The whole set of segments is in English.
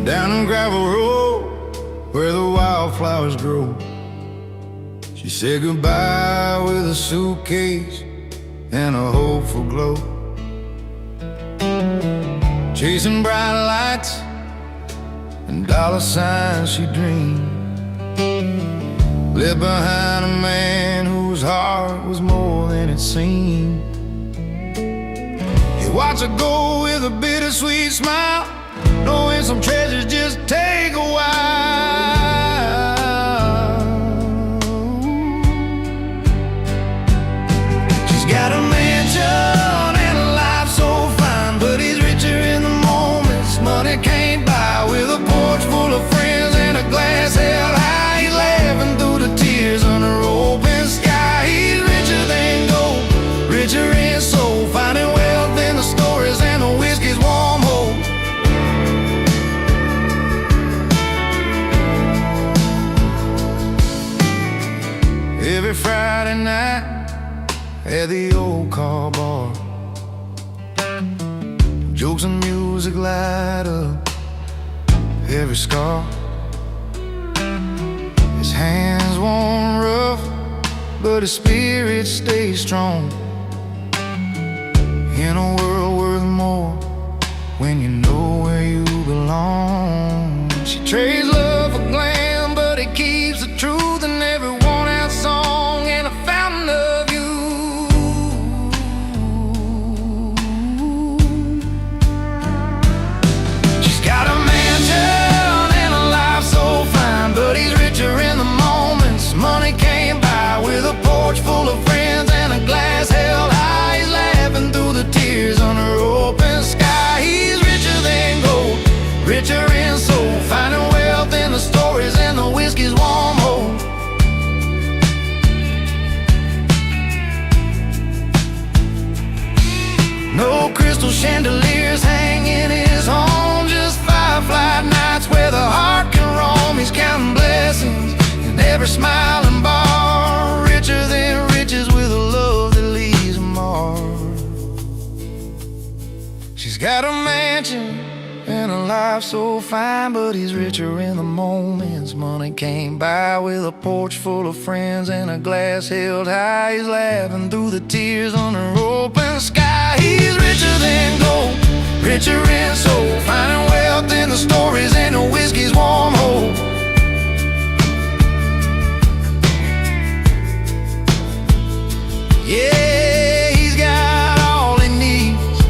down a gravel road where the wildflowers grow. She said goodbye with a suitcase and a hopeful glow. Chasing bright lights and dollar signs she dreamed, left behind a man whose heart was more than it seemed. He watched her go with a bittersweet smile, knowing some treasures just take a while. She's got a mansion and a life so fine, but he's richer in the moments money can't buy. With a porch full of friends and a glass held high, he's laughing through the tears under open sky. He's richer than gold, richer in soul, finding wealth in the stories and the whiskey's warm hope. Every Friday night at the old car bar, jokes and music light up every scar. His hands worn rough, but his spirit stays strong. In a world worth more when you know where you belong. She trades love for glam, but it keeps the truth in every worn-out song and a fountain of you. She's got a mansion and a life so fine, but he's richer in the moments money can't buy. With a porch full of friends and a glass held high, he's laughing through the tears under open sky. He's richer than gold, richer in soul, finding wealth in the stories and the whiskey's warm hope. No crystal chandeliers hang in his home, just firefly nights where the heart can roam. He's counting blessings in every smiling bar, richer than riches with a love that leaves a mark. She's got a mansion and a life so fine, but he's richer in the moments money can't buy. With a porch full of friends and a glass held high, he's laughing through the tears under open sky. He's richer than gold, richer in soul, finding wealth in the stories and the whiskey's warm hope. Yeah, he's got all he needs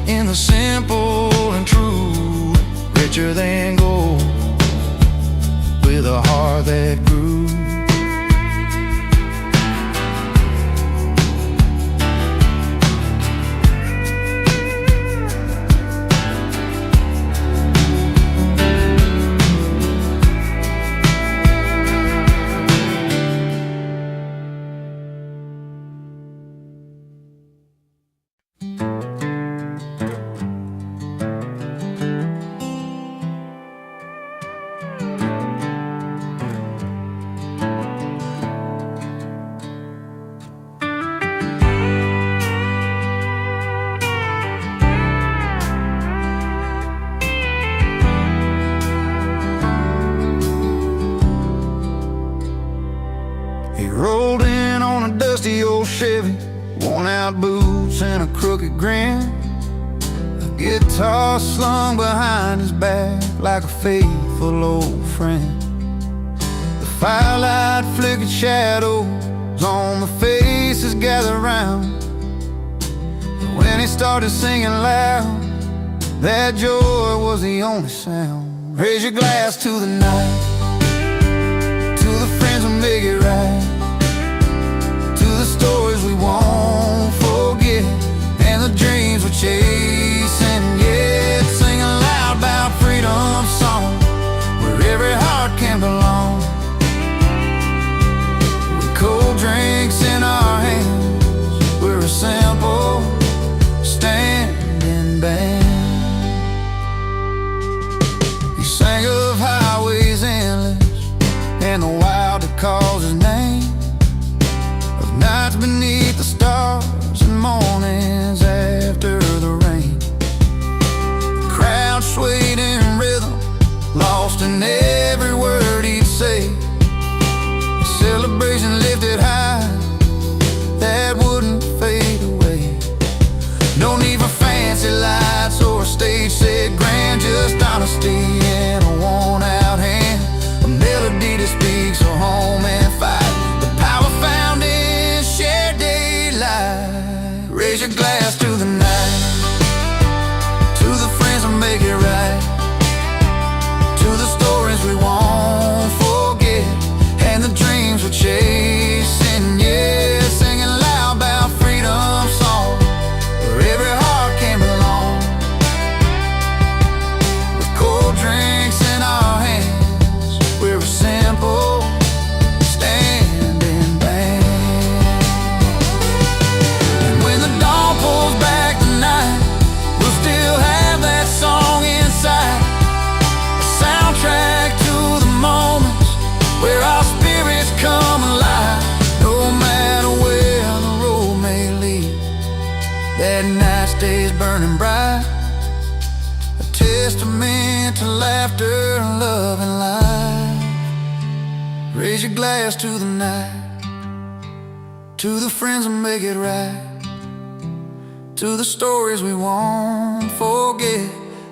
in the simple and true, richer than gold, with a heart that grew. Rolled in on a dusty old Chevy, worn out boots and a crooked grin, a guitar slung behind his back like a faithful old friend. The firelight flickered shadows on the faces gathered round, but when he started singing loud, that joy was the only sound. Raise your glass to the night, to the friends who make it right, the stories we won't forget, and the dreams we're chasing yet. Sing aloud about freedom song, where every heart can belong, with cold drinks in our hands. We're a simple standing band. He sang of highways endless and the wild that calls his name. lost in every word he'd say. Celebration lifted high, that wouldn't fade away. No need for fancy lights or a stage set grand, just honesty and a worn-out hand. A melody that speaks of home and fight, the power found in shared daylight. Raise your glass to the night, to the friends that make it right, to the stories we won't forget, and the dreams we're chasing, yeah. Singing loud about freedom song, where every heart can belong. With cold drinks in our hands, we're a simple standing band. And when the dawn pulls back the night, we'll still have that song inside, a soundtrack to the moments where our spirits come alive. No matter where the road may lead, that night stays burning bright, a testament to laughter, love, and life. Raise your glass to the night, to the friends that make it right, to the stories we won't forget,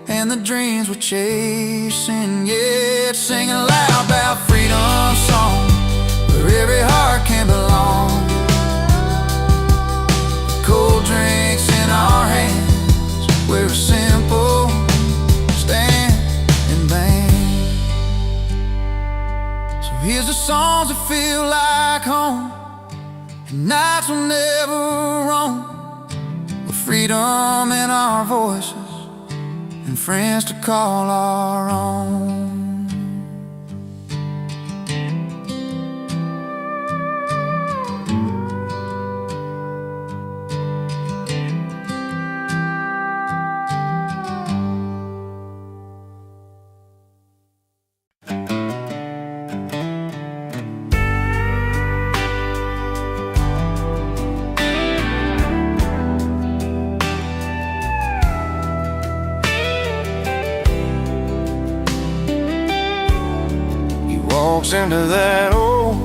and the dreams we're chasing, yeah. Singing loud about freedom song, where every heart can belong. Cold drinks in our hands, we're a simple standing band. So here's the songs that feel like home, and nights will never roam, with freedom in our voices and friends to call our own. Walks into that old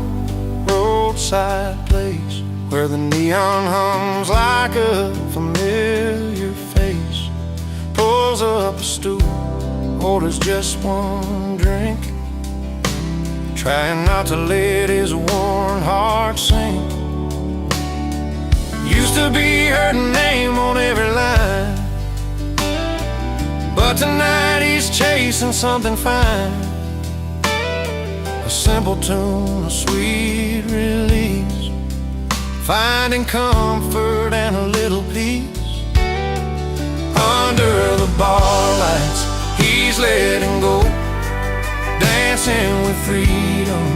roadside place where the neon hums like a familiar face. Pulls up a stool, orders just one drink, trying not to let his worn heart sink. Used to be her name on every line, but tonight he's chasing something fine. A simple tune, a sweet release, finding comfort and a little peace. Under the bar lights, he's letting go, dancing with freedom,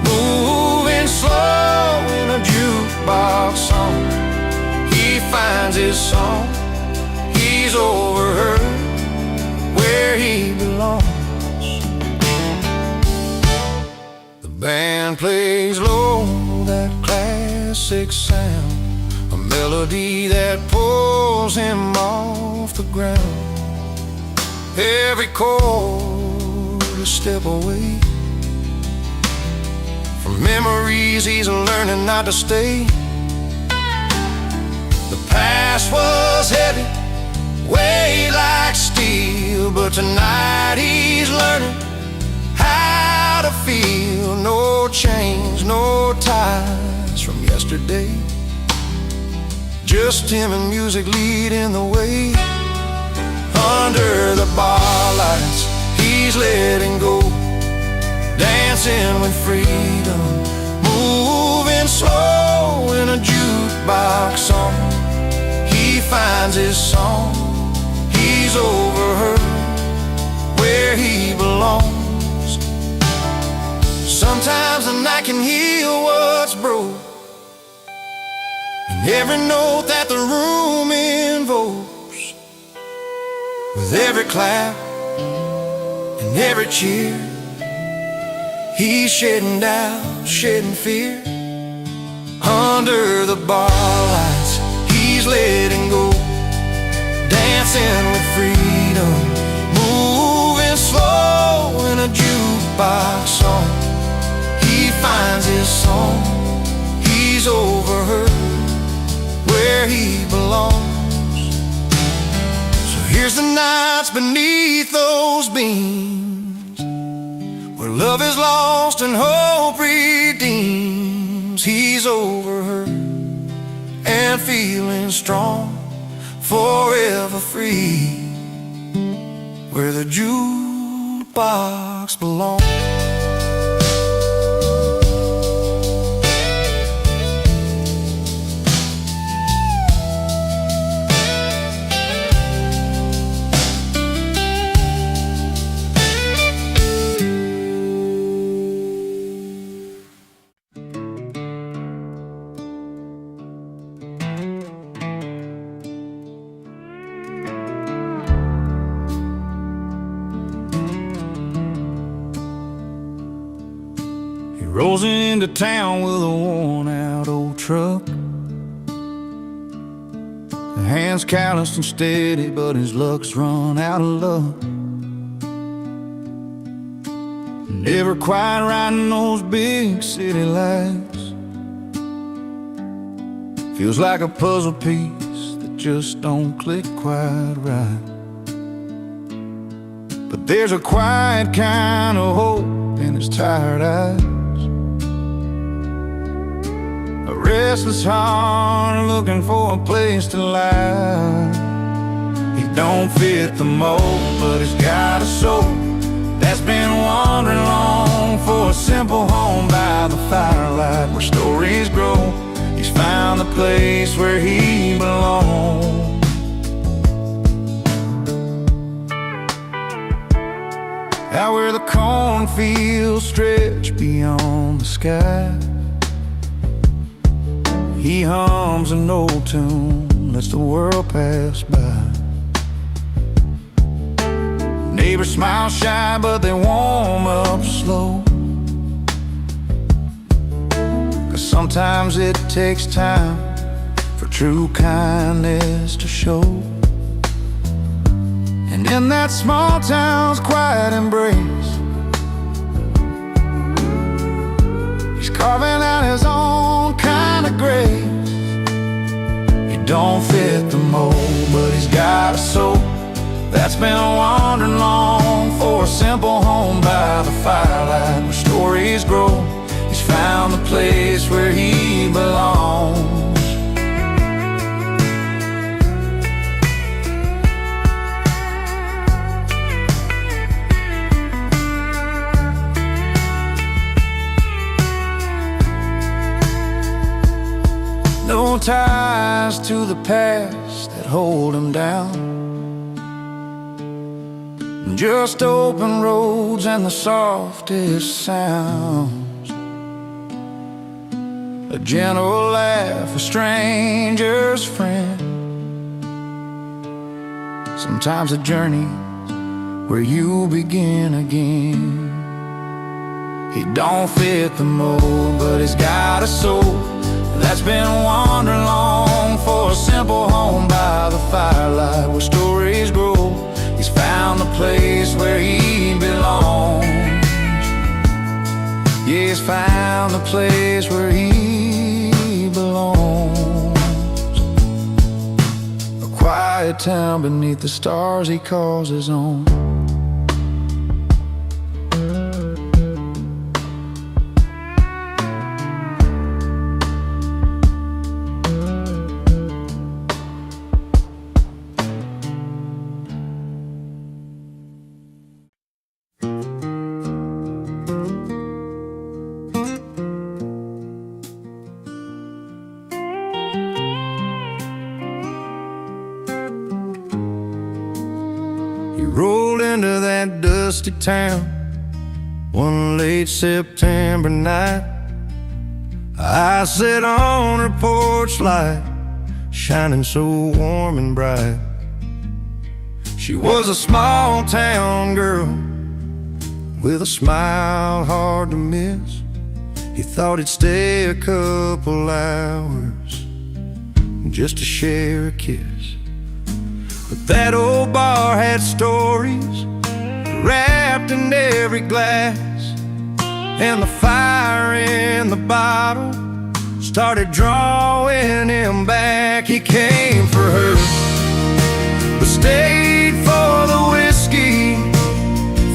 moving slow in a jukebox song. He finds his song, he's overheard where he belongs. Band plays low, that classic sound, a melody that pulls him off the ground. Every chord a step away from memories he's learning not to stay. The past was heavy, weighed like steel, but tonight he's learning how to feel. No chains, no ties from yesterday, just him and music leading the way. Under the bar lights, he's letting go, dancing with freedom, moving slow in a jukebox song. He finds his song, he's overheard where he belongs. Sometimes the night can heal what's broke, and every note that the room invokes, with every clap and every cheer, he's shedding doubt, shedding fear. Under the bar lights, he's letting go, dancing with freedom, moving slow in a he belongs. So here's the nights beneath those beams, where love is lost and hope redeems. He's over her and feeling strong, forever free, where the jukebox belongs. Rolls into town with a worn-out old truck. The hands calloused and steady, but his luck's run out of luck. Never quite riding those big city lights. Feels like a puzzle piece that just don't click quite right. But there's a quiet kind of hope in his tired eyes. A restless heart looking for a place to lie. He don't fit the mold, but he's got a soul that's been wandering long for a simple home by the firelight where stories grow. He's found the place where he belongs. Out where the cornfields stretch beyond the sky, he hums an old tune, lets the world pass by. Neighbors smile shy, but they warm up slow, 'cause sometimes it takes time for true kindness to show. And in that small town's quiet embrace, he's carving out his own kind of grace. He don't fit the mold, but he's got a soul that's been wandering long for a simple home by the firelight where stories grow. He's found the place where he belongs. No ties to the past that hold him down, just open roads and the softest sounds. A gentle laugh, a stranger's friend. Sometimes a journey where you begin again. He don't fit the mold, but he's got a soul that's been wandering long for a simple home by the firelight where stories grow. He's found the place where he belongs. Yeah, he's found the place where he belongs. A quiet town beneath the stars he calls his own. Rolled into that dusty town one late September night. I sat on her porch light, shining so warm and bright. She was a small town girl with a smile hard to miss. He thought he'd stay a couple hours just to share a kiss. But that old bar had stories wrapped in every glass, and the fire in the bottle started drawing him back. He came for her, but stayed for the whiskey.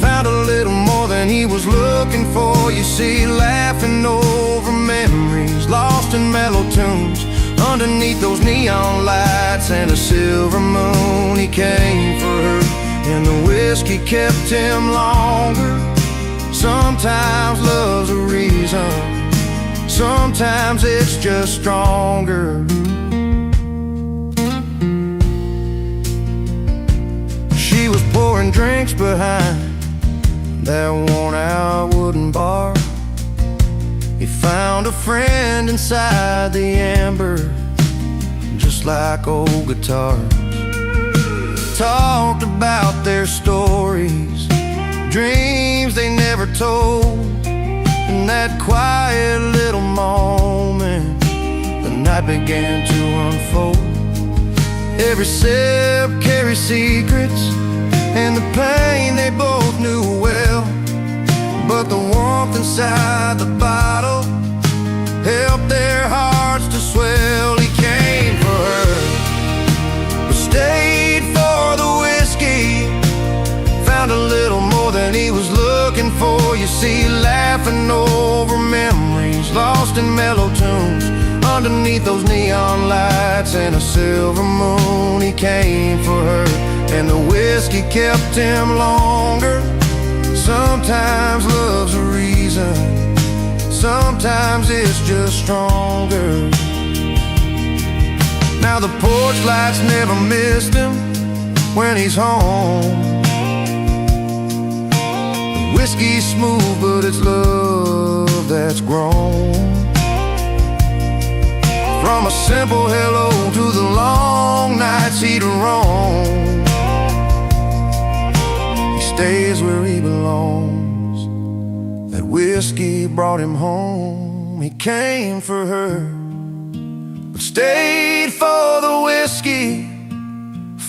Found a little more than he was looking for. You see, laughing over memories, lost in mellow tunes, underneath those neon lights and a silver moon. He came for her, and the whiskey kept him longer. Sometimes love's a reason, sometimes it's just stronger. She was pouring drinks behind that worn-out wooden bar. He found a friend inside the amber, just like old guitars. Talked about their stories, dreams they never told. In that quiet little moment, the night began to unfold. Every sip carried secrets, and the pain they both knew well. But the warmth inside the bottle helped their hearts to swell. He came for her, but stayed for the whiskey. Found a little more than he was looking for. You see, laughing over memories, lost in mellow tunes, underneath those neon lights and a silver moon. He came for her, and the whiskey kept him longer. Sometimes love's a reason, sometimes it's just stronger. Now the porch lights never missed him when he's home. The whiskey's smooth, but it's love that's grown. From a simple hello to the long nights he'd roam. Stays where he belongs. That whiskey brought him home. He came for her, but stayed for the whiskey.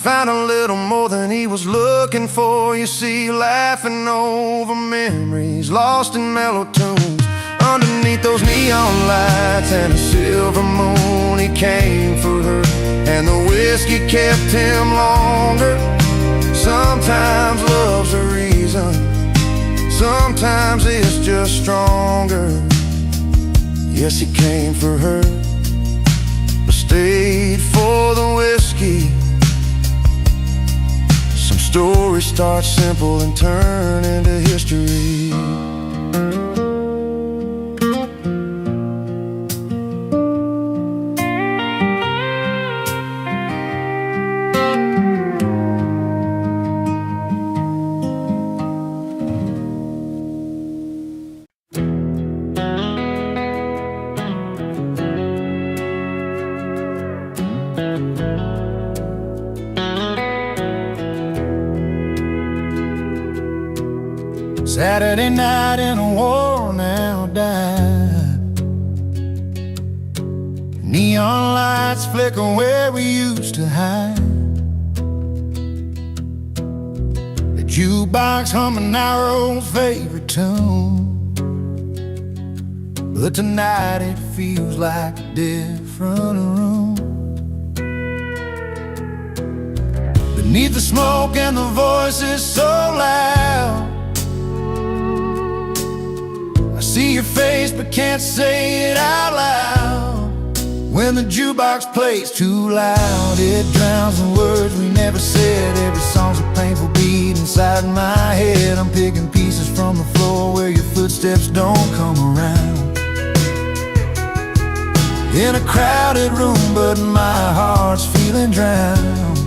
Found a little more than he was looking for. You see, laughing over memories, lost in mellow tunes, underneath those neon lights and a silver moon. He came for her, and the whiskey kept him longer. Sometimes love's a reason, sometimes it's just stronger. Yes, he came for her, but stayed for the whiskey. Some stories start simple and turn into history. Saturday night in a worn-out dive. Neon lights flicker where we used to hide. The jukebox humming our old favorite tune. But tonight it feels like a different room. Beneath the smoke and the voices so loud, I see your face but can't say it out loud. When the jukebox plays too loud, it drowns the words we never said. Every song's a painful beat inside my head. I'm picking pieces from the floor where your footsteps don't come around. In a crowded room, but my heart's feeling drowned.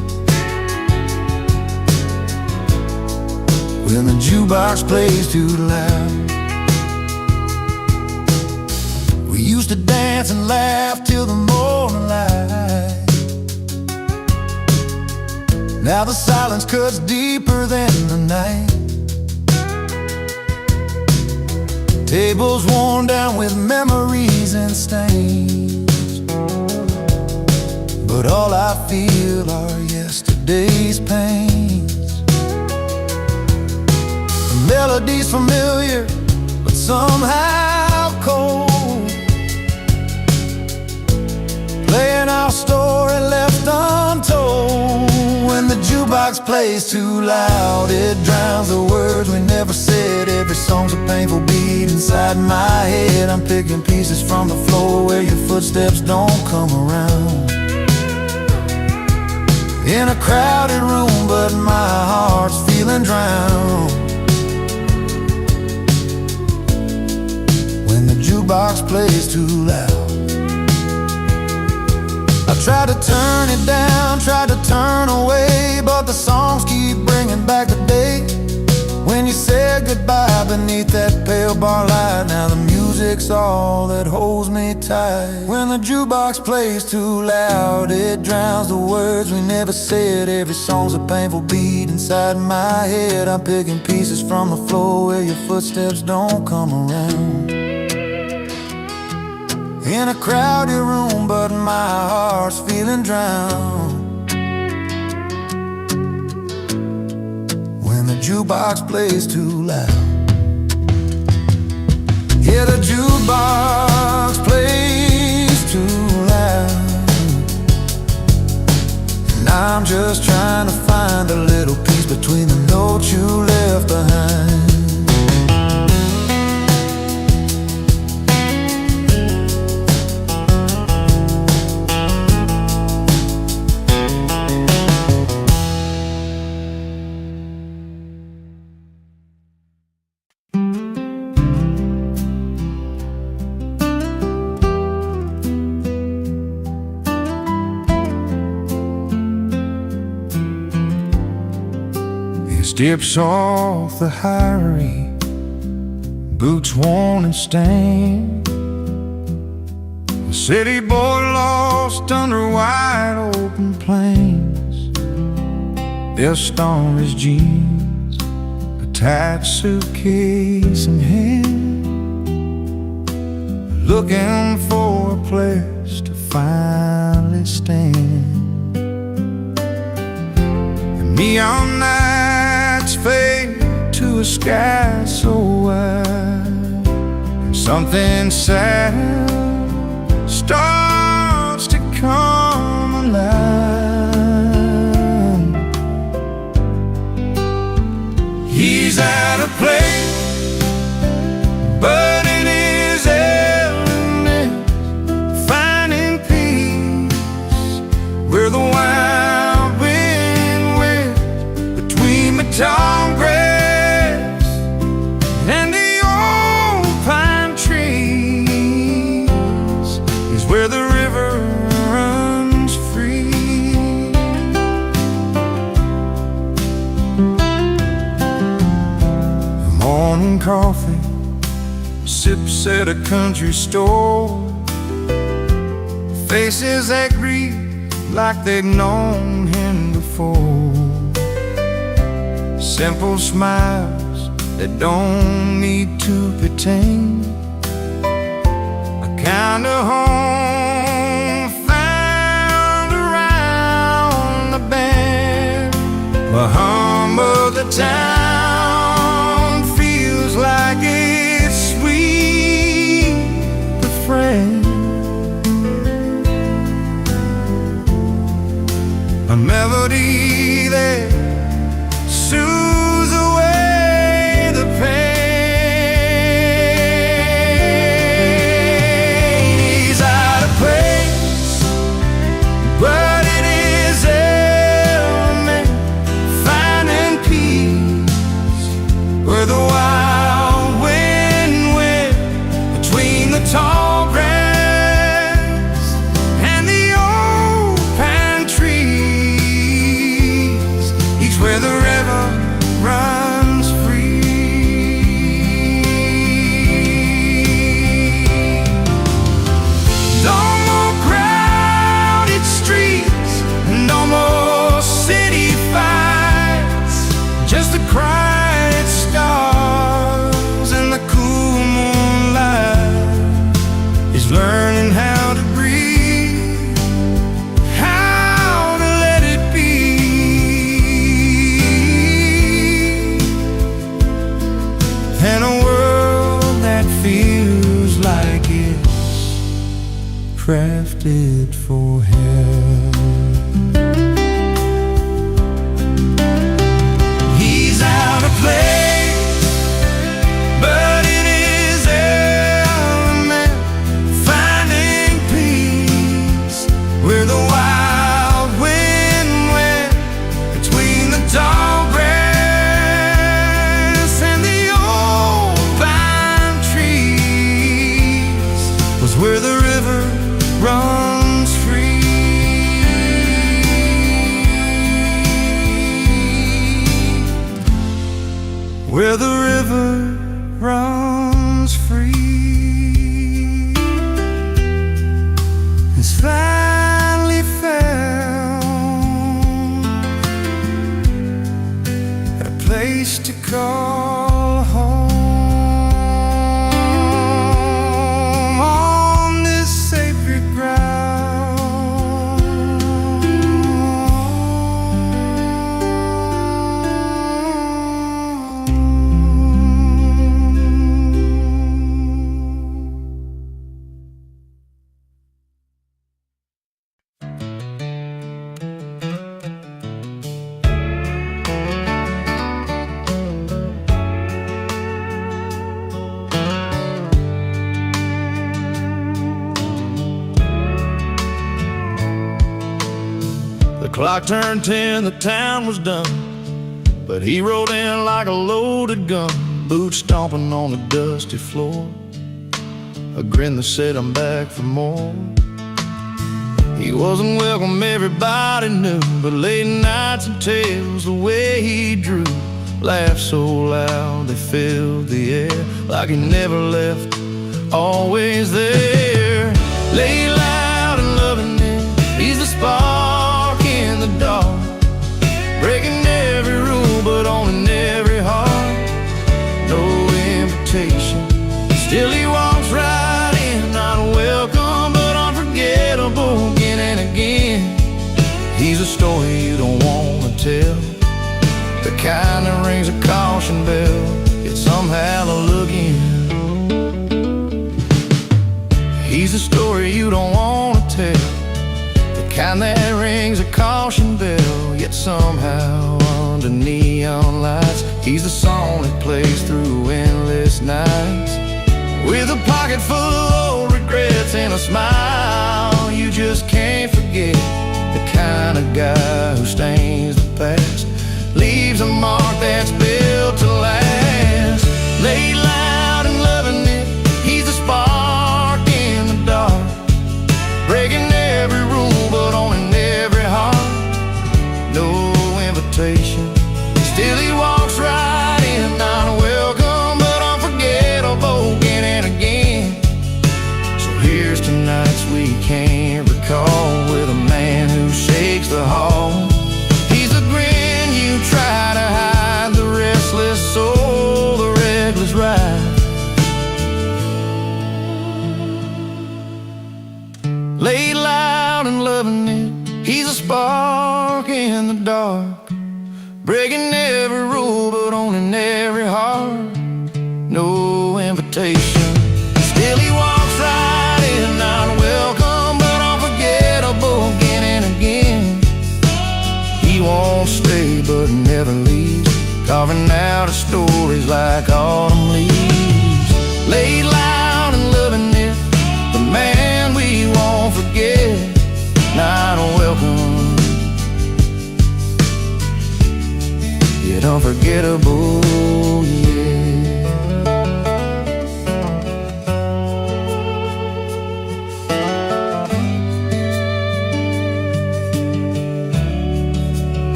When the jukebox plays too loud. We used to dance and laugh till the morning light. Now the silence cuts deeper than the night. Tables worn down with memories and stains, but all I feel are yesterday's pains. The melody's familiar, but somehow cold. jukebox plays too loud, it drowns the words we never said. Every song's a painful beat inside my head. I'm picking pieces from the floor where your footsteps don't come around. In a crowded room, but my heart's feeling drowned. When the jukebox plays too loud, I tried to turn it down, tried to turn away, but the songs keep bringing back the day when you said goodbye beneath that pale bar light. Now the music's all that holds me tight. When the jukebox plays too loud, it drowns the words we never said. Every song's a painful beat inside my head. I'm picking pieces from the floor where your footsteps don't come around. In a crowded room, but my heart's feeling drowned. When the jukebox plays too loud. Yeah, the jukebox plays too loud, and I'm just trying to find a little piece between the notes you left behind. Dips off the highway, boots worn and stained. A city boy lost under wide open plains. Dust on his jeans, a tight suitcase in hand, looking for a place to finally stand. And neon nights fade to a sky so wide, and something sad starts to come alive. He's at a place, but in his element, finding peace where the wild wind whips between the tall grass and the old pine trees is where the river runs free. Morning coffee, sips at a country store, faces that greet like they'd known him before. Simple smiles that don't need to pretend, a kind of home found around the bend. The hum of the town feels like it's sweet friend, a melody that soothes away the pain. He's out of place, but in his element, finding peace where the wild wind whipped between the tall grass and the old pine trees. He's where the river runs free. No more crowded streets, no more city fights, just the quiet stars and the cool moonlight. He's learning how to breathe, how to let it be. And a world that feels like it's crafted for hell. clock turned 10, the town was done, but he rode in like a loaded gun, boots stomping on the dusty floor, a grin that said I'm back for more. He wasn't welcome, everybody knew, but late nights and tales, the way he drew, laughed so loud they filled the air, like he never left, always there. Lay loud and loving it, he's the spark in the dark, breaking every rule but owning every heart. No invitation, still he walks right in, not welcome but unforgettable again and again. He's a story you don't want to tell, the kind that rings a caution bell, yet somehow they'll look in. He's a story you don't want to tell, the kind that rings a caution bell, yet somehow under neon lights, he's the song that plays through endless nights. With a pocket full of old regrets and a smile you just can't forget, the kind of guy who stains the past, leaves a mark that's built to last. Lay loud and loving it, he's the spark in the dark, breaking every rule but owning every heart. No invitation, still he walks right in, not welcome but unforgettable again and again. So here's to nights we can't recall, with a man who shakes the hall. He's a grin you try to hide, the restless soul, the reckless ride. Lay loud and loving it, he's a spark in the dark, breaking every rule but owning every heart. No invitation, still he walks right in, not welcome but unforgettable again and again. He won't stay but never leaves, carving out his stories like autumn leaves. Lay loud and loving it, the man we won't forget, not welcome yet unforgettable, yeah.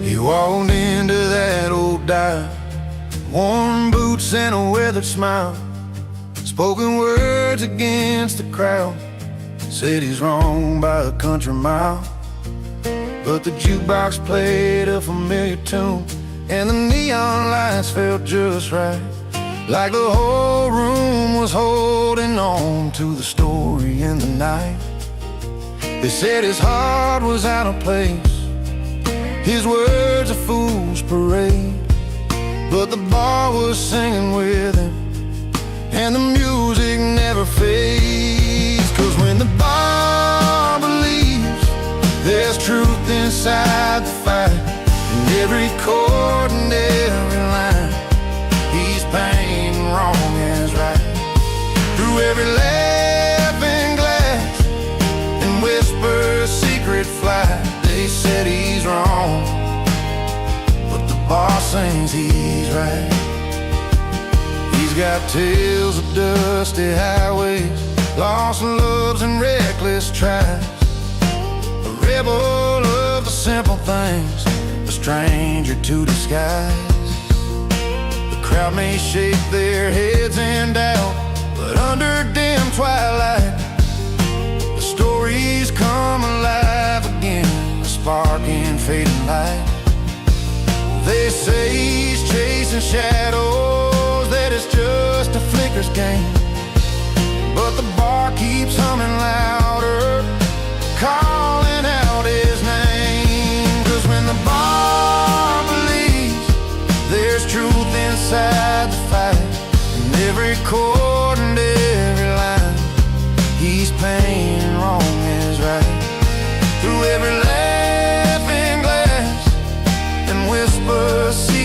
He walked into that old dive, worn boots and a weathered smile, spoken words against the crowd, said he's wrong by a country mile. But the jukebox played a familiar tune, and the neon lights felt just right, like the whole room was holding on to the story in the night. They said his heart was out of place, his words a fool's parade, but the bar was singing with him, and the music never fades. 'Cause when the bar believes, there's truth inside the fight, and every chord and every line, he's painting wrong as right. Through every laughing glass and whisper secret flight, they said he's wrong, but the bar sings he's right. He's got tales of dusty highways, lost loves and reckless tries, a rebel of the simple things, a stranger to disguise. The crowd may shake their heads in doubt, but under dim twilight, the stories come alive again, spark in fading light. They say he's chasing shadows, that it's just a flicker's game, but the bar keeps humming louder, calling out his name. 'Cause when the bar believes, there's truth inside the fight, and every chord and every line, he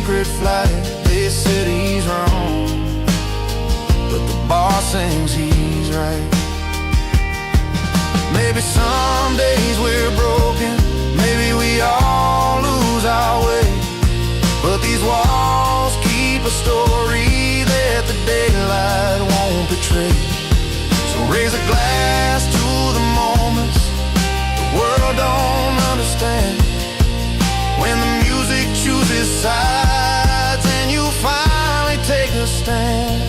secret flight. They said he's wrong, but the bar sings he's right. Maybe some days we're broken, maybe we all lose our way, but these walls keep a story that the daylight won't betray. So raise a glass to the moments the world don't understand, when the music chooses sides and you finally take a stand.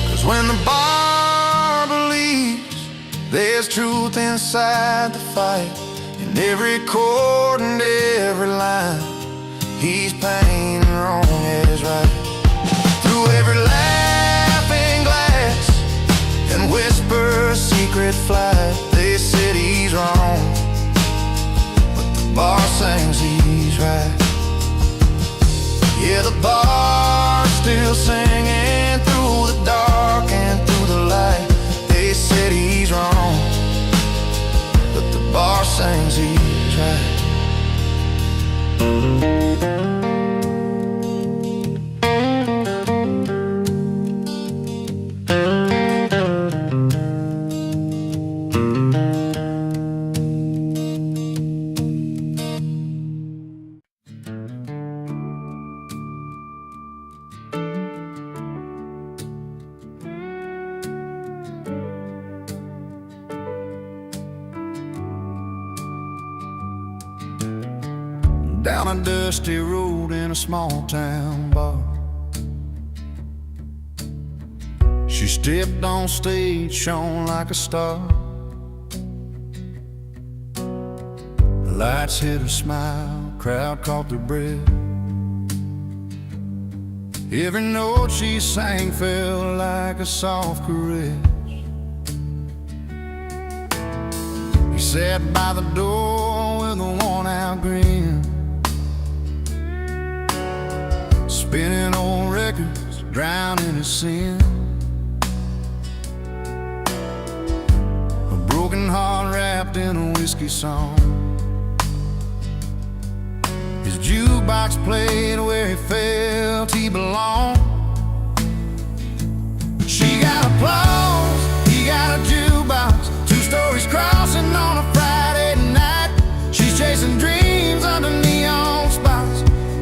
'Cause when the bar believes there's truth inside the fight, in every chord and every line, he's painting wrong as right. Through every laughing glass and whisper secret flight, they said he's wrong, but the bar sings he's right. Yeah, the bar's still singing through the dark and through the light. They said he's wrong, but the bar sings he's right. Down a dusty road in a small town bar, she stepped on stage, shone like a star. The lights hit her smile, crowd caught their breath. Every note she sang felt like a soft caress. He sat by the door with a worn-out grin, spinning old records, drowning his sin. A broken heart wrapped in a whiskey song. His jukebox played where he felt he belonged. She got applause, he got a jukebox, two stories crossing on a Friday night. She's chasing dreams under neon spots,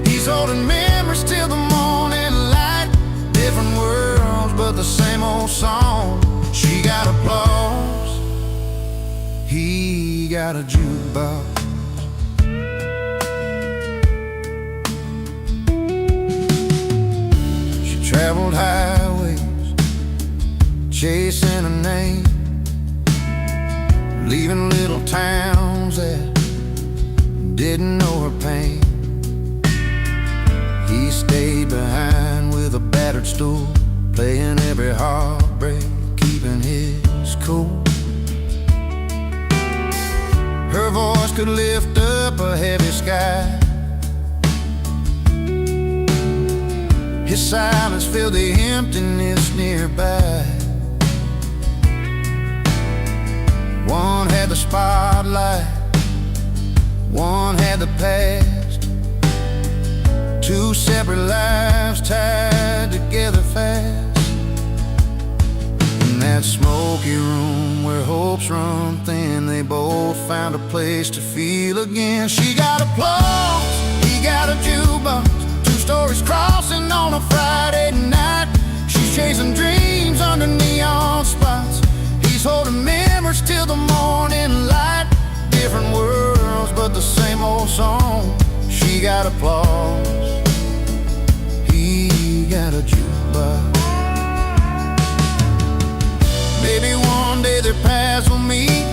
he's holding memories till the morning light. Different worlds, but the same old song. She got applause, he got a jukebox. She traveled highways, chasing a name, leaving little towns that didn't know her pain. He stayed behind with a battered stool, playing every heartbreak, keeping his cool. Her voice could lift up a heavy sky, his silence filled the emptiness nearby. One had the spotlight, one had the past, two separate lives tied together fast. In that smoky room where hopes run thin, they both found a place to feel again. She got applause, he got a jukebox, two stories crossing on a Friday night. She's chasing dreams under neon spots, he's holding memories till the morning light. Different worlds, but the same old song. She got applause, he got a jukebox. Maybe one day their paths will meet,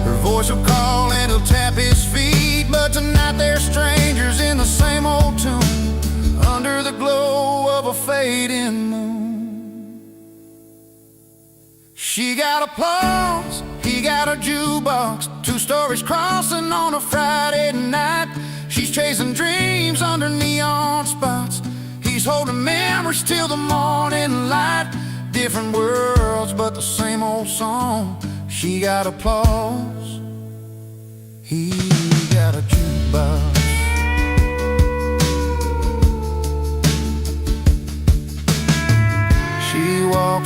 her voice will call and he'll tap his feet. But tonight they're strangers in the same old tune, under the glow of a fading moon. She got applause, he got a jukebox, two stories crossing on a Friday night. She's chasing dreams under neon spots, he's holding memories till the morning light. Different worlds, but the same old song. She got applause, he got a jukebox.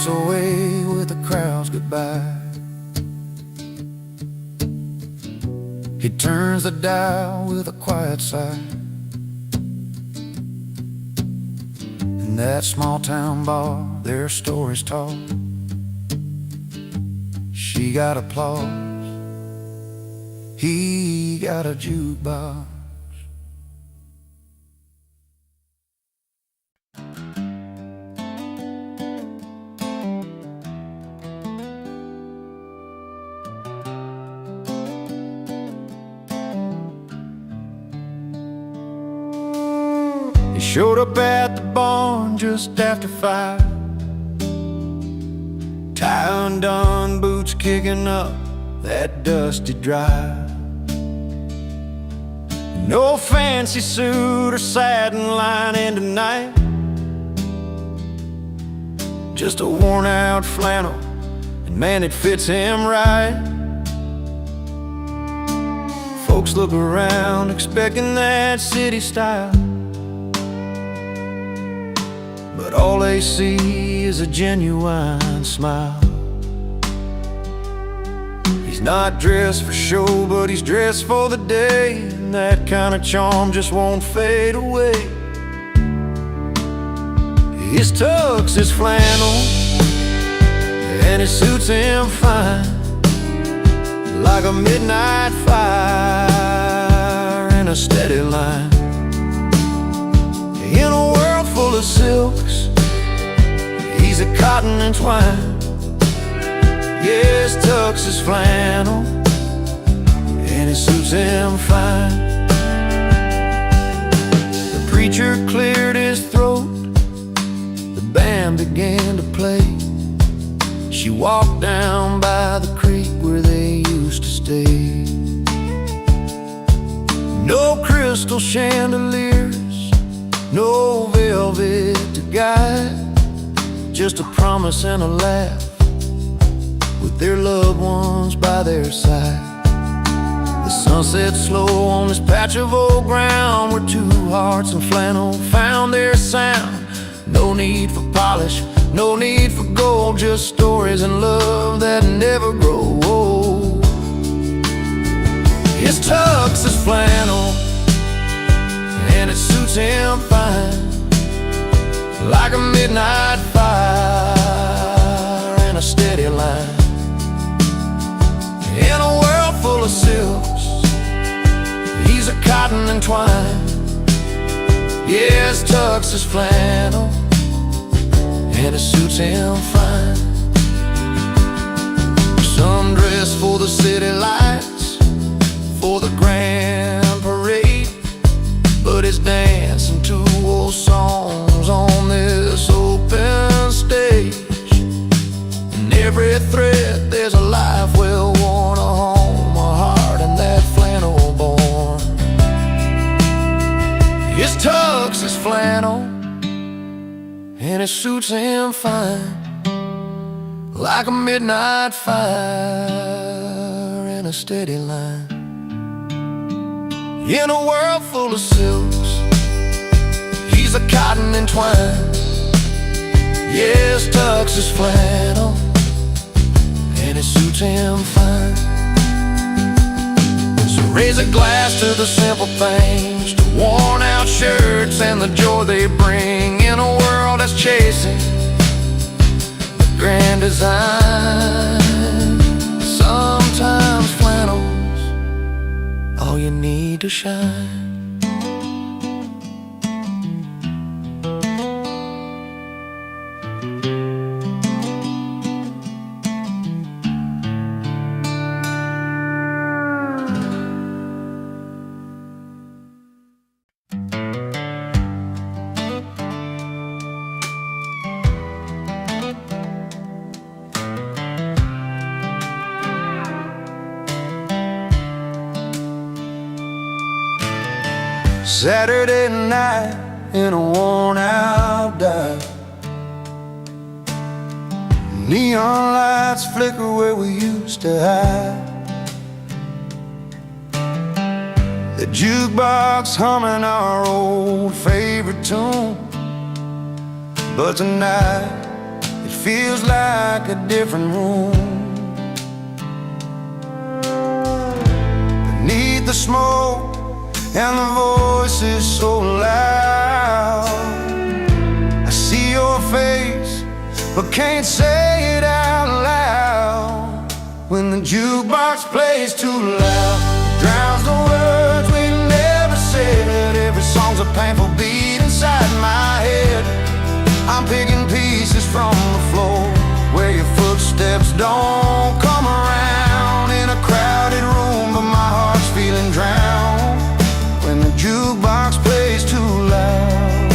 walks away with the crowd's goodbye. He turns the dial with a quiet sigh. In that small town bar, their stories told. She got applause, he got a jukebox. He showed up at the barn just after 5. Tie undone, boots kicking up that dusty drive. No fancy suit or satin lining tonight, just a worn out flannel, and man, it fits him right. Folks look around expecting that city style, but all they see is a genuine smile. He's not dressed for show, but he's dressed for the day, and that kind of charm just won't fade away. His tux is flannel, and it suits him fine, like a midnight fire in a steady line. In a world full of silks, he's a cotton and twine. Yes, tux is flannel, and it suits him fine. The preacher cleared his throat, the band began to play. She walked down by the creek where they used to stay. No crystal chandeliers, no velvet to guide, just a promise and a laugh with their loved ones by their side. The sun set slow on this patch of old ground where two hearts and flannel found their sound. No need for polish, no need for gold, just stories and love that never grow old. His tux is flannel, and it suits him fine, like a midnight fire in a steady line. In a world full of silks, he's a cotton and twine. Yes, tux is flannel, and it suits him fine. Some dress for the city lights, for the grand parade, but it's dancing to old songs on this open stage. In every thread there's a life well worn, a home, a heart, and that flannel born. His tux is flannel, and it suits him fine, like a midnight fire in a steady line. In a world full of silks, he's a cotton and twine. Yes, tux is flannel, and it suits him fine. So raise a glass to the simple things, to worn out shirts and the joy they bring in a world that's chasing the grand design. Sometimes flannel's all you need to shine. Saturday night in a worn out dive, neon lights flicker where we used to hide. The jukebox humming our old favorite tune, but tonight it feels like a different room. Beneath the smoke and the voices so loud, I see your face but can't say it out loud. When the jukebox plays too loud, it drowns the words we never said. Every song's a painful beat inside my head. I'm picking pieces from the floor where your footsteps don't come around. In a crowded room, but my heart's feeling drowned when the jukebox plays too loud.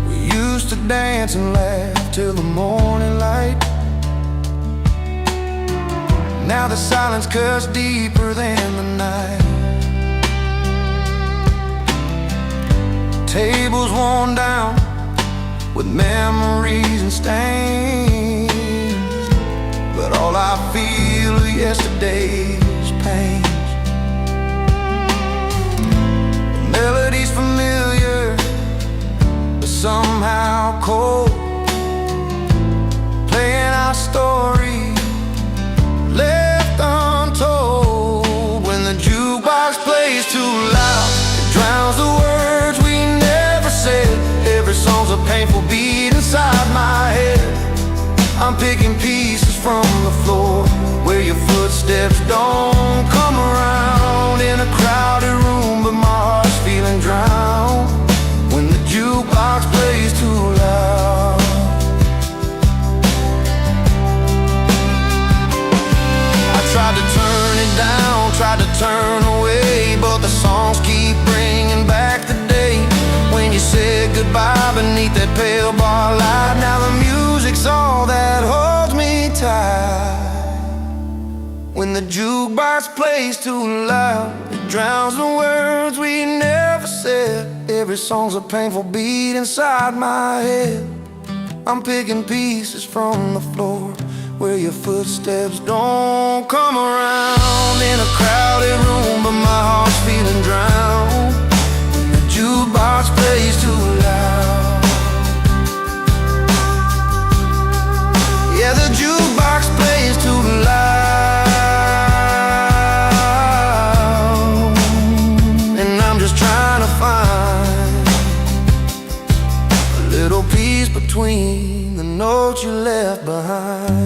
We used to dance and laugh till the morning light. Now the silence cuts deeper than the night. Tables worn down with memories and stains, but all I feel of yesterday's pain. Melodies familiar, but somehow cold, playing our story left untold. When the jukebox plays too loud, it drowns the words we never said. Every song's a painful beat inside my head. I'm picking pieces from the floor where your footsteps don't come around. In a crowded room, but my heart's feeling drowned when the jukebox plays too loud. Tried to turn it down, tried to turn away, but the songs keep bringing back the day when you said goodbye beneath that pale bar light. Now the music's all that holds me tight. When the jukebox plays too loud, it drowns the words we never said. Every song's a painful beat inside my head. I'm picking pieces from the floor where your footsteps don't come around. In a crowded room, but my heart's feeling drowned when the jukebox plays too loud. Yeah, the jukebox plays too loud, and I'm just trying to find a little piece between the notes you left behind.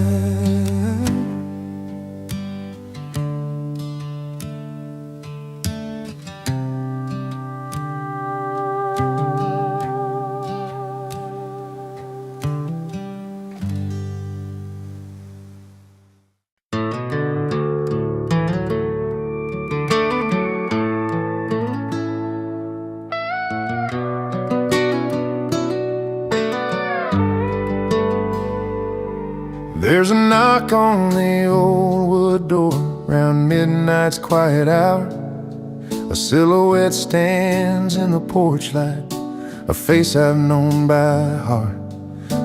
There's a knock on the old wood door round midnight's quiet hour. A silhouette stands in the porch light, a face I've known by heart.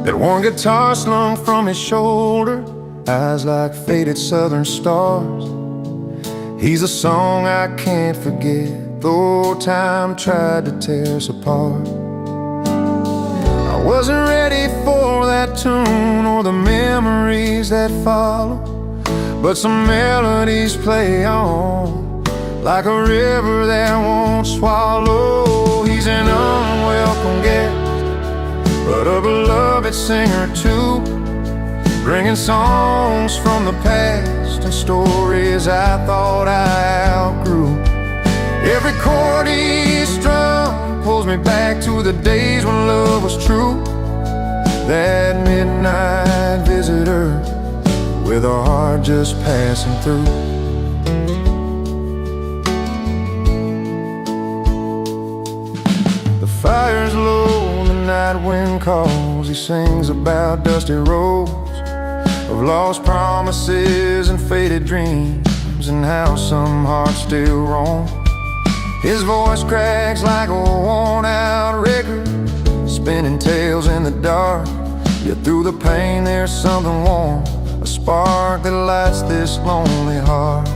That worn guitar slung from his shoulder, eyes like faded southern stars. He's a song I can't forget, though time tried to tear us apart. I wasn't ready for that tune or the memories that follow, but some melodies play on like a river that won't swallow. He's an unwelcome guest, but a beloved singer too, bringing songs from the past and stories I thought I outgrew. Every chord he strums pulls me back to the days when love was true. That midnight visitor with a heart just passing through. The fire's low, the night wind calls. He sings about dusty roads of lost promises and faded dreams, and how some hearts still roam. His voice cracks like a worn-out record, spinning tales in the dark. Yet through the pain there's something warm, a spark that lights this lonely heart.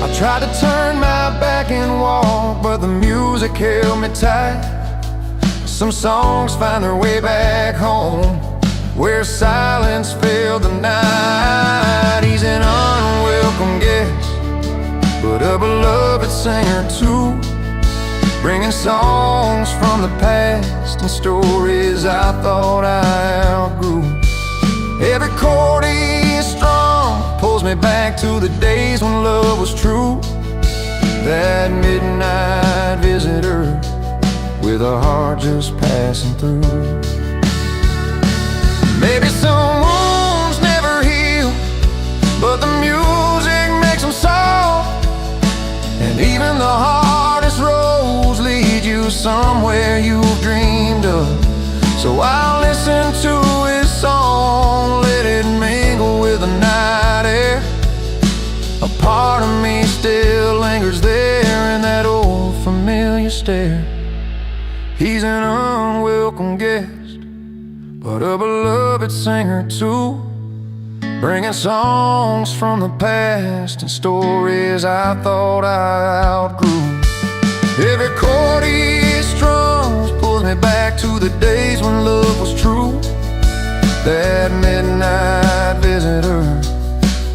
I Tried to turn my back and walk, but the music held me tight. Some songs find their way back home, where silence filled the night. He's an unwelcome guest, but a beloved singer too, bringing songs from the past and stories I thought I outgrew. Every chord he strung pulls me back to the days when love was true. That midnight visitor with a heart just passing through. Maybe some wounds never heal, but the music makes them soft. And even the hardest roads lead you somewhere you've dreamed of. So I'll listen to his song, let it mingle with the night air. A part of me still lingers there in that old familiar stare. He's an unwelcome guest, but a beloved singer too, bringing songs from the past and stories I thought I outgrew. Every chord he strums pulls me back to the days when love was true. That midnight visitor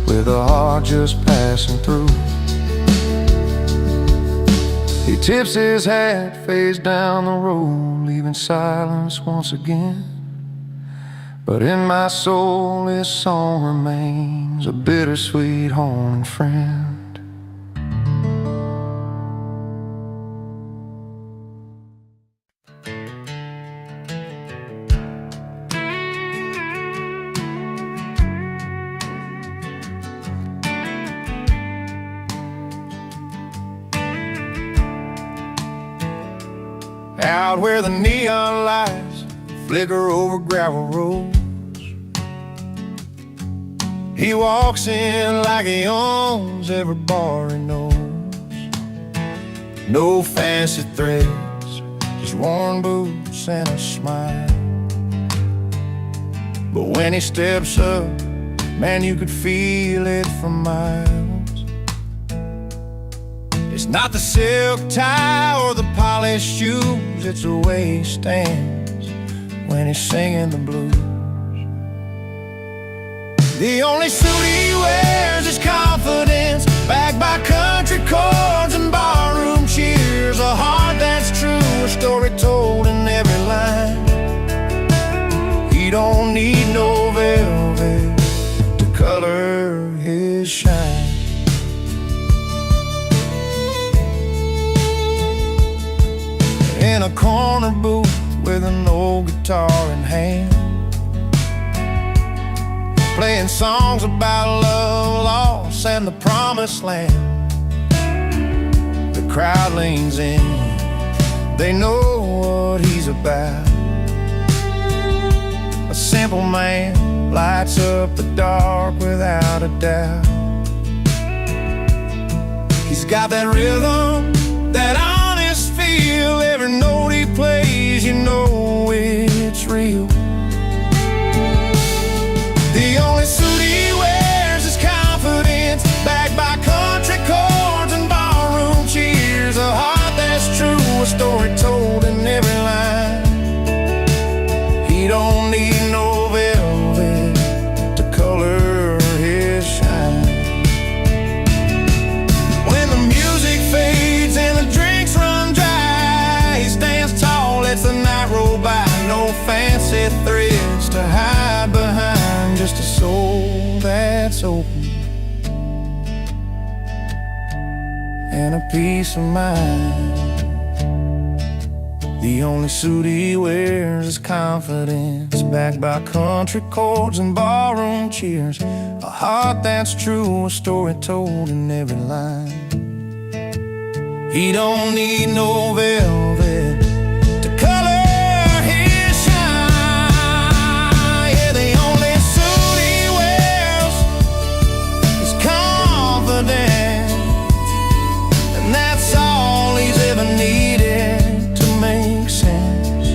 with a heart just passing through. He tips his hat, fades down the road, leaving silence once again. But in my soul this song remains a bittersweet haunting friend. Out where the neon lights flicker over gravel roads, he walks in like he owns every bar he knows. No fancy threads, just worn boots and a smile. But when he steps up, man, you could feel it from miles. It's not the silk tie or the polished shoes, it's the way he stands when he's singing the blues. The only suit he wears is confidence, backed by country chords and barroom cheers. A heart that's true, a story told in every line. He don't need no velvet to color his shine. In a corner booth with an old guitar in hand, playing songs about love, loss, and the promised land. The crowd leans in, they know what he's about. A simple man lights up the dark without a doubt. He's got that rhythm, that honest feel. Every note he plays, you know it's real. The only suit he wears is confidence, backed by country chords and barroom cheers. A heart that's true, a story told in every line. He don't need no velvet to color his shine. When the music fades and the drinks run dry, he stands tall, lets the night roll by. No fancy threads to hide behind, just a soul that's open and a peace of mind. The only suit he wears is confidence, backed by country chords and barroom cheers. A heart that's true, a story told in every line. He don't need no velvet to color his shine. Yeah, the only suit he wears is confidence, and that's all he's ever needed to make sense.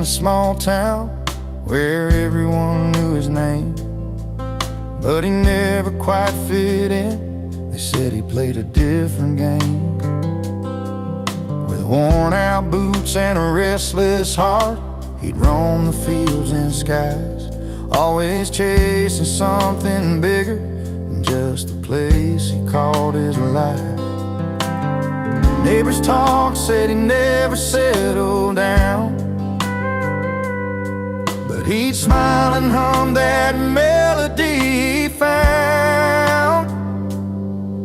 small town where everyone knew his name, but he never quite fit in. They said he played a different game. With worn out boots and a restless heart, he'd roam the fields and skies, always chasing something bigger than just the place he called his life. Neighbors talk, said he never settled down, but he'd smile and hum that melody he found.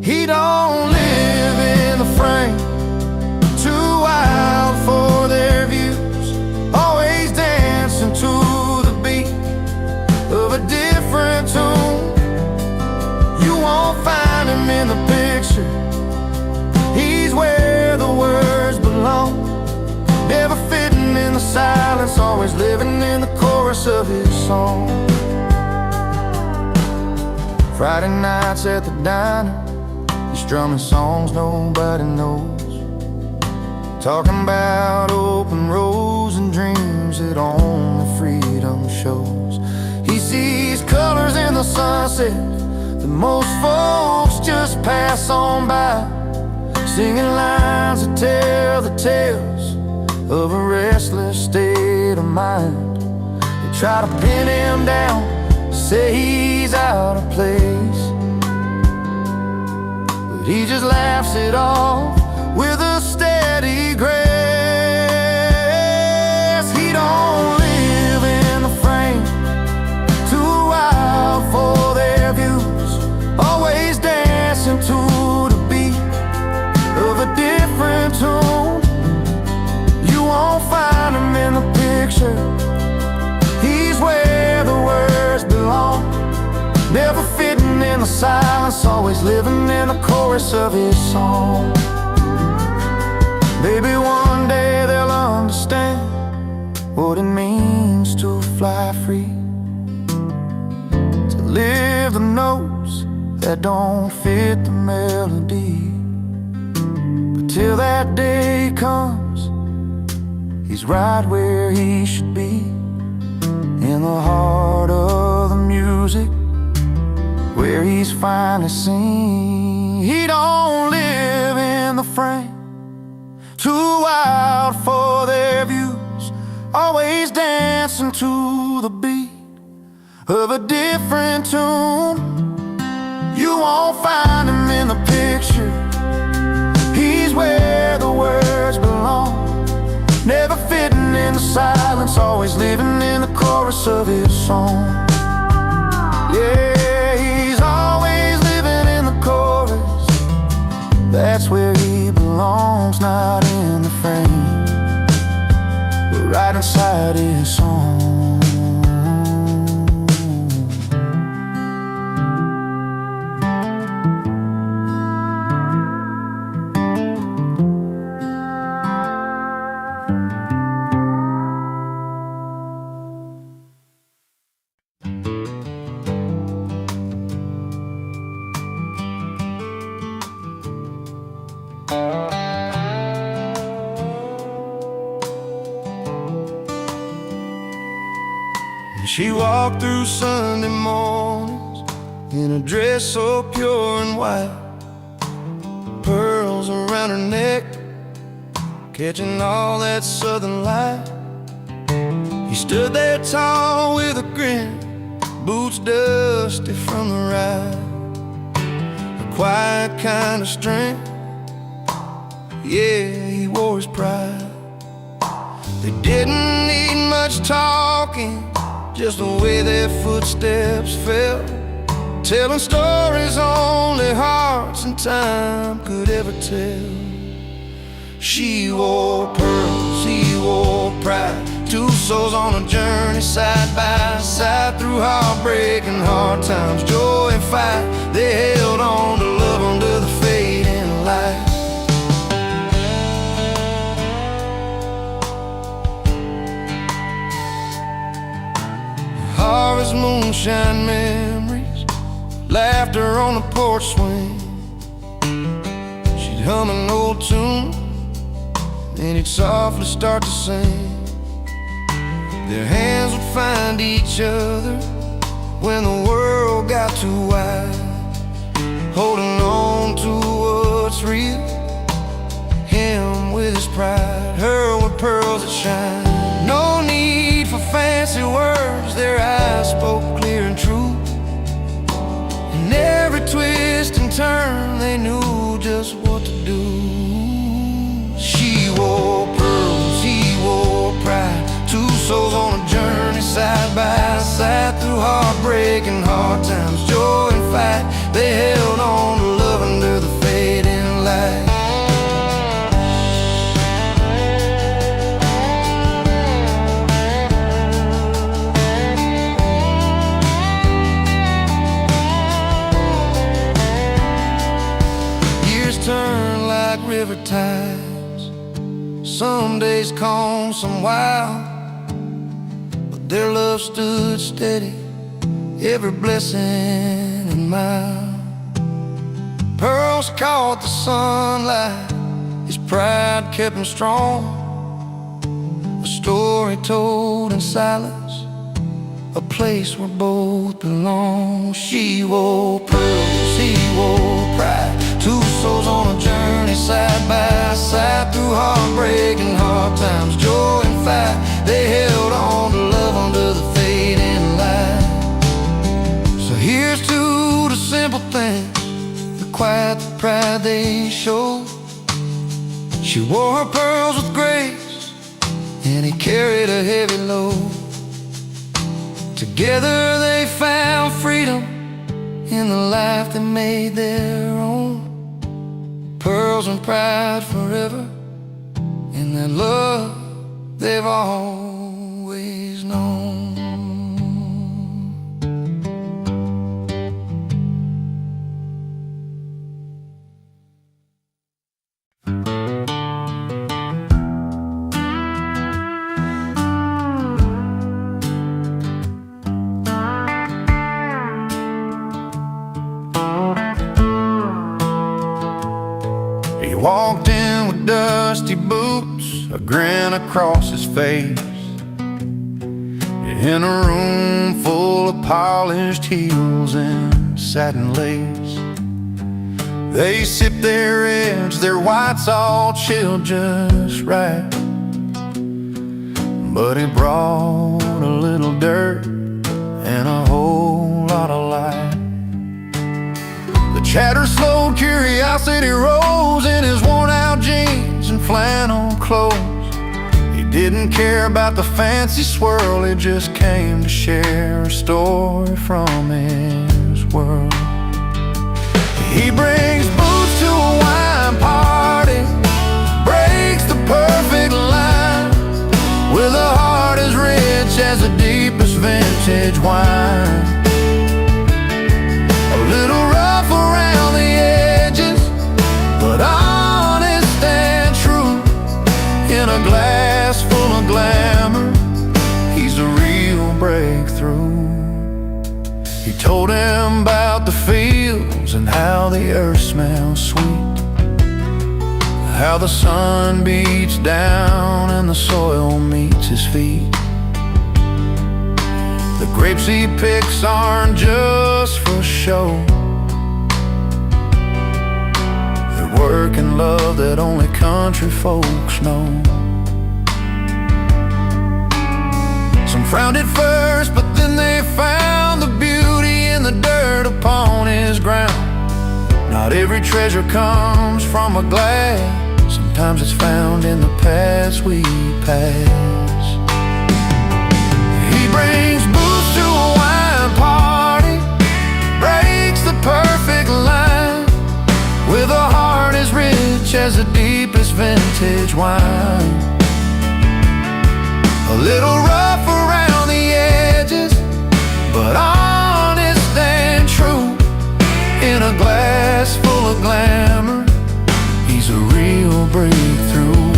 He don't live in the frame, too wild for their views, always dancing to the beat of a different tune. You won't find him in the picture, he's where the words belong, never fitting in the silence, always living in the chorus of his song. Friday nights at the diner, he's strumming songs nobody knows, talking about open roads and dreams that only freedom shows. He sees colors in the sunset that most folks just pass on by, singing lines that tell the tales of a restless state of mind. They try to pin him down, say he's out of place, but he just laughs it off with a steady grace. He don't live in the frame, too wild for their views, always dancing to the beat of a different tune. You won't find him in the picture, he's where the words belong, never fitting in the silence, always living in the chorus of his song. Maybe one day they'll understand what it means to fly free, to live the notes that don't fit the melody. But till that day comes, he's right where he should be, in the heart of the music, where he's finally seen. He don't live in the frame, too wild for their views, always dancing to the beat of a different tune. You won't find him in the picture, he's where the words belong, never fitting in the silence, always living in the chorus of his song. Yeah, he's always living in the chorus, that's where he belongs, not in the frame, but right inside his song. She walked through Sunday mornings in a dress so pure and white, pearls around her neck, catching all that southern light. He stood there tall with a grin, boots dusty from the ride, a quiet kind of strength, yeah, he wore his pride. They didn't need much talking, just the way their footsteps fell, telling stories only hearts and time could ever tell. She wore pearls, he wore pride, two souls on a journey side by side, through heartbreak and hard times, joy and fight. They held on to love under the fading light. Harvest moonshine memories, laughter on the porch swing. She'd hum an old tune, then he'd softly start to sing. Their hands would find each other when the world got too wide, holding on to what's real. Him with his pride, her with pearls that shine. No need for fancy words, their eyes spoke clear and true. In every twist and turn, they knew just what to do. She wore pearls, he wore pride. Two souls on a journey side by side, through heartbreak and hard times, joy and fight. They held on to love under the fading light. Years turn like river tides, some days calm, some wild. Their love stood steady, every blessing and mile. Pearls caught the sunlight, his pride kept him strong. A story told in silence, a place where both belong. She wore pearls, he wore pride. Two souls on a journey side by side, through heartbreak and hard times, joy and fight. They held on to love under the fading light. So here's to the simple things, the quiet, the pride they showed. She wore her pearls with grace, and he carried a heavy load. Together they found freedom in the life they made their own. Pearls and pride forever, in that love they've always known. He walked in with dusty boots, a grin across his face, in a room full of polished heels and satin lace. They sipped their reds, their whites all chilled just right, but he brought a little dirt and a whole lot of light. The chatter slowed, curiosity rose in his worn-out jeans and flannel clothes. He didn't care about the fancy swirl, he just came to share a story from his world. He brings boots to a wine party, breaks the perfect line, with a heart as rich as the deepest vintage wine. A little rough around the edges, but honest and true. In a glass full of glamour, he's a real breakthrough. He told him about the fields and how the earth smells sweet, how the sun beats down and the soil meets his feet. The grapes he picks aren't just for show, they're work and love that only country folks know. Some frowned at first, but then they found the beauty in the dirt upon his ground. Not every treasure comes from a glass, sometimes it's found in the paths we pass. He brings boots to a wine party, breaks the perfect line, with a heart as rich as the deepest vintage wine. A little rough around the edges, but honest and true. In a glass full of glamour, he's a real breakthrough.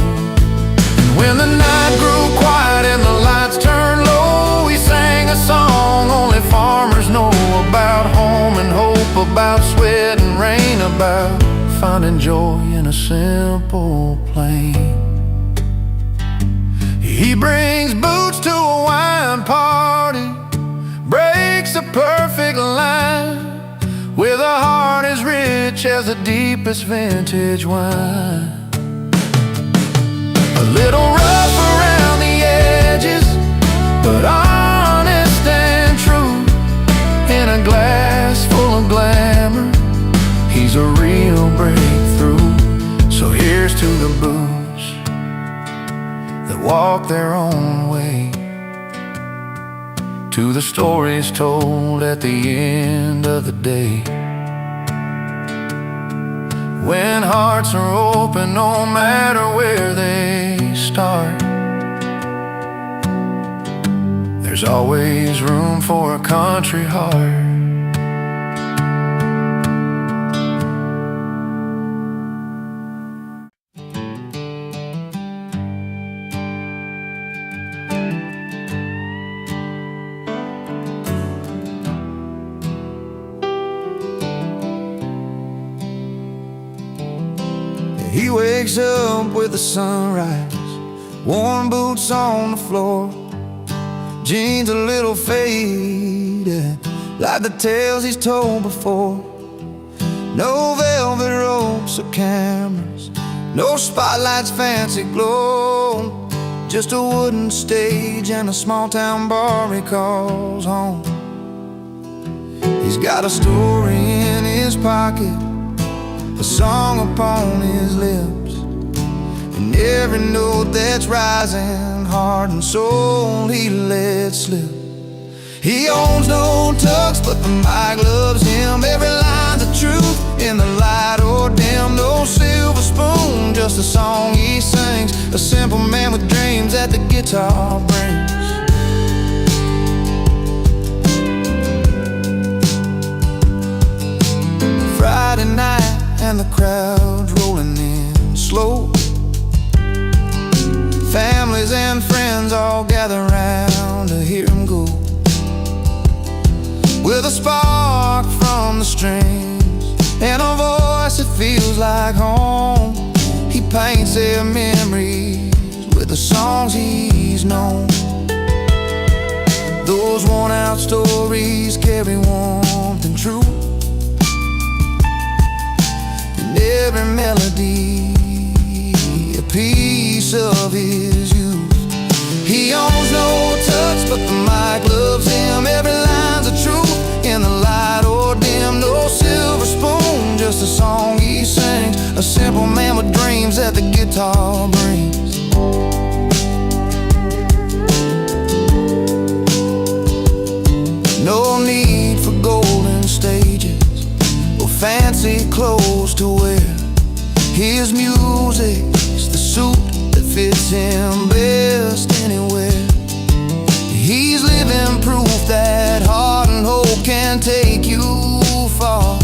And when the night grew quiet and the lights turned low, he sang a song only farmers know about home and hope, about sweat and rain, about finding joy in a simple plain. He brings boots to a wine with a heart as rich as the deepest vintage wine. A little rough around the edges, but honest and true. In a glass full of glamour, he's a real breakthrough. So here's to the boots that walk their own way, to the stories told at the end of the day. When hearts are open, no matter where they start, there's always room for a country heart. He wakes up with the sunrise, warm boots on the floor, jeans a little faded, like the tales he's told before. No velvet ropes or cameras, no spotlights, fancy glow, just a wooden stage and a small town bar he calls home. He's got a story in his pocket, a song upon his lips, and every note that's rising, heart and soul, he lets slip. He owns no tux, but the mic loves him. Every line's a truth in the light or dim. No silver spoon, just a song he sings. A simple man with dreams that the guitar brings. Friday night and the crowd's rolling in slow. Families and friends all gather round to hear him go. With a spark from the strings and a voice that feels like home, he paints their memories with the songs he's known. Those worn-out stories carry warmth and truth, every melody a piece of his youth. He owns no touch, but the mic loves him. Every line's a truth in the light or dim. No silver spoon, just a song he sings. A simple man with dreams that the guitar brings. No need for golden stages or fancy clothes to wear. His music's the suit that fits him best anywhere. He's living proof that heart and hope can take you far.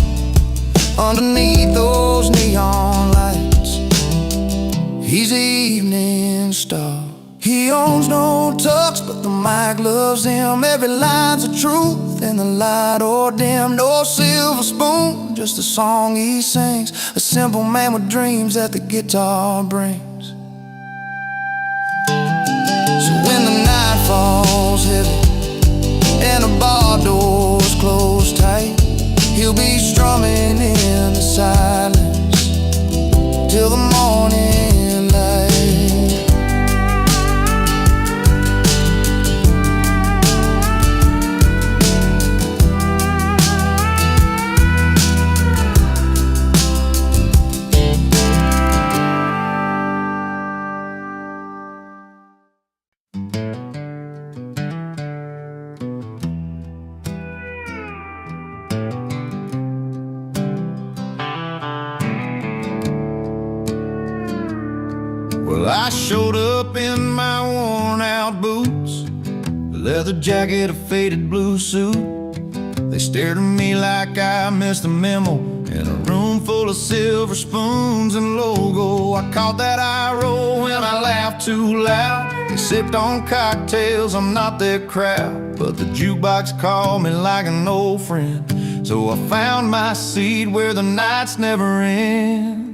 Underneath those neon lights, he's the evening star. He owns no tux, but the mic loves him. Every line's a truth in the light or dim. No silver spoon, just a song he sings. A simple man with dreams that the guitar brings. So when the night falls heavy and the bar doors close tight, he'll be strumming in the silence till the morning light. Well, I showed up in my worn-out boots, a leather jacket, a faded blue suit. They stared at me like I missed a memo in a room full of silver spoons and logo. I caught that eye roll when I laughed too loud. They sipped on cocktails, I'm not their crowd, but the jukebox called me like an old friend. So I found my seat where the nights never end.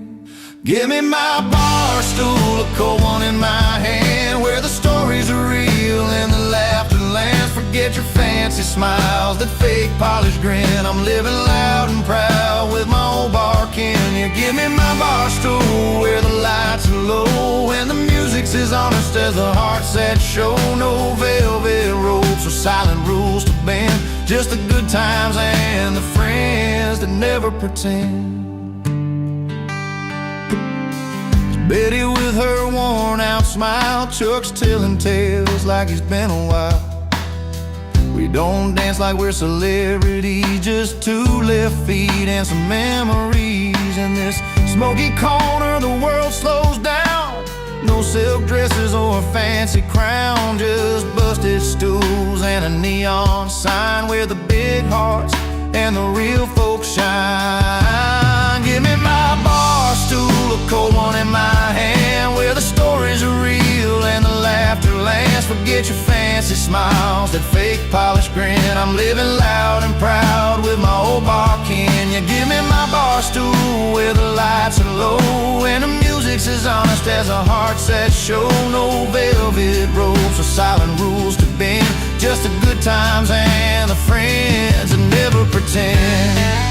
Give me my bar stool, a cold one in my hand, where the stories are real and the laughter lands. Forget your fancy smiles, that fake polished grin. I'm living loud and proud with my old bar kin. You give me my bar stool where the lights are low and the music's as honest as the hearts that show. No velvet ropes or silent rules to bend, just the good times and the friends that never pretend. Betty with her worn out smile, Chuck's telling tales like it's been a while. We don't dance like we're celebrities, just two left feet and some memories. In this smoky corner the world slows down. No silk dresses or a fancy crown, just busted stools and a neon sign where the big hearts and the real folks shine. Give me my bar stool, a cold one in my hand, where the stories are real and the laughter lands. Forget your fancy smiles, that fake polished grin. I'm living loud and proud with my old bar kin. You give me my bar stool where the lights are low and the music's as honest as the hearts that show. No velvet ropes or silent rules to bend, just the good times and the friends that never pretend.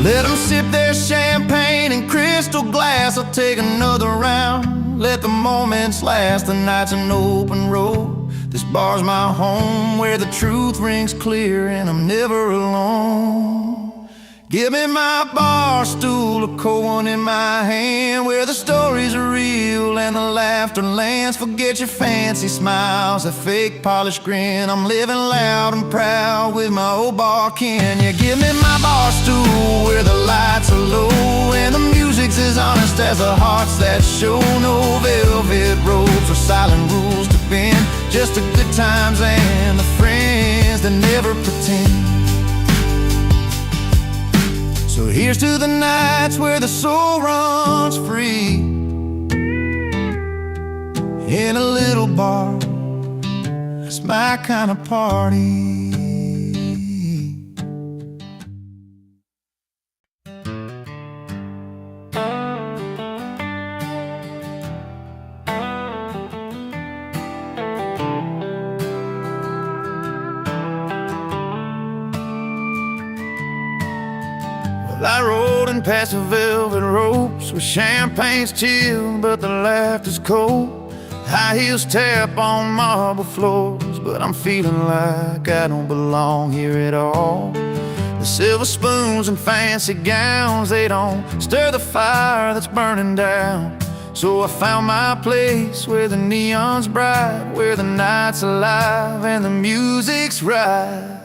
Let them sip their champagne in crystal glass. I'll take another round, let the moments last. The night's an open road, this bar's my home, where the truth rings clear and I'm never alone. Give me my bar stool, a cold one in my hand, where the stories are real and the laughter lands. Forget your fancy smiles, that fake polished grin. I'm living loud and proud with my old bar kin. You give me my bar stool where the lights are low and the music's as honest as the hearts that show. No velvet ropes or silent rules to bend, just the good times and the friends that never pretend. So here's to the nights where the soul runs free in a little bar. That's my kind of party. I rode in past the velvet ropes where champagne's chilled but the laughter's cold. High heels tap on marble floors, but I'm feeling like I don't belong here at all. The silver spoons and fancy gowns, they don't stir the fire that's burning down. So I found my place where the neon's bright, where the night's alive and the music's right.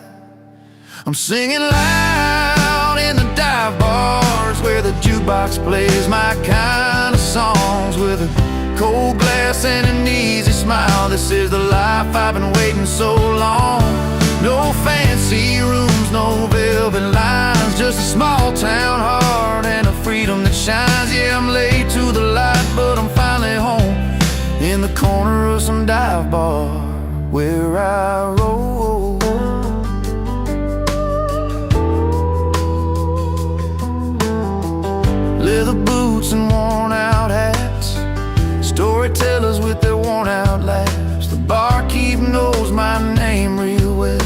I'm singing loud in the dive bars where the jukebox plays my kind of songs, with a cold glass and an easy smile. This is the life I've been waiting so long. No fancy rooms, no velvet lines, just a small town heart and a freedom that shines. Yeah, I'm late to the light, but I'm finally home in the corner of some dive bar where I roll. Leather boots and worn out hats, storytellers with their worn out laughs. The barkeep knows my name real well,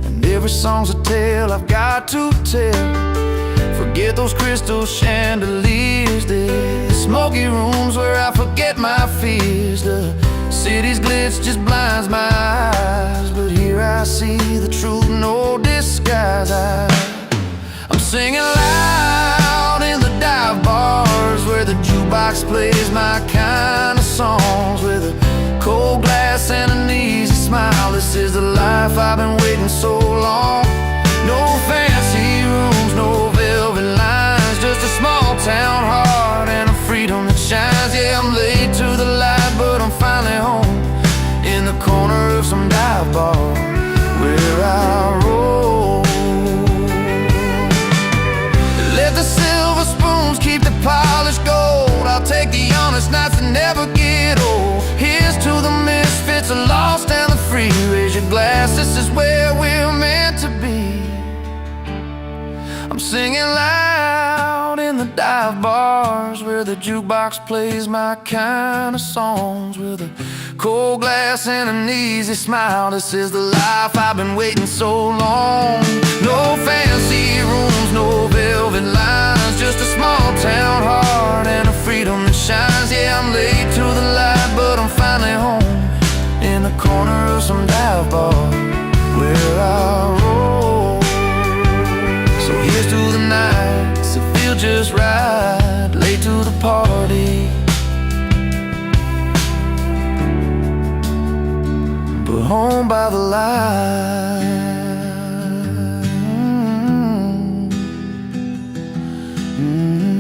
and every song's a tale I've got to tell. Forget those crystal chandeliers, the smoky rooms where I forget my fears. The city's glitz just blinds my eyes, but here I see the truth, no disguise. I'm singing loud in the dive bars where the jukebox plays my kind of songs, with a cold glass and an easy smile. This is the life I've been waiting so long. No fancy rooms, no velvet lines, just a small town heart and a freedom that shines. Yeah, I'm late to the light, but I'm finally home in the corner of some dive bar where I roll. Let the silver spoons keep the polished gold. I'll take the honest nights that never get old. Here's to the misfits, the lost and the free. Raise your glass, this is where we're meant to be. dive bars where the jukebox plays my kind of songs, with a cold glass and an easy smile. This is the life I've been waiting so long. No fancy rooms, no velvet lines, just a small town heart and a freedom that shines. Yeah, I'm late to the light, but I'm finally home in the corner of some dive bar where I roll. So here's to the nights that feel just right, late to the party, but home by the light. Mm-hmm.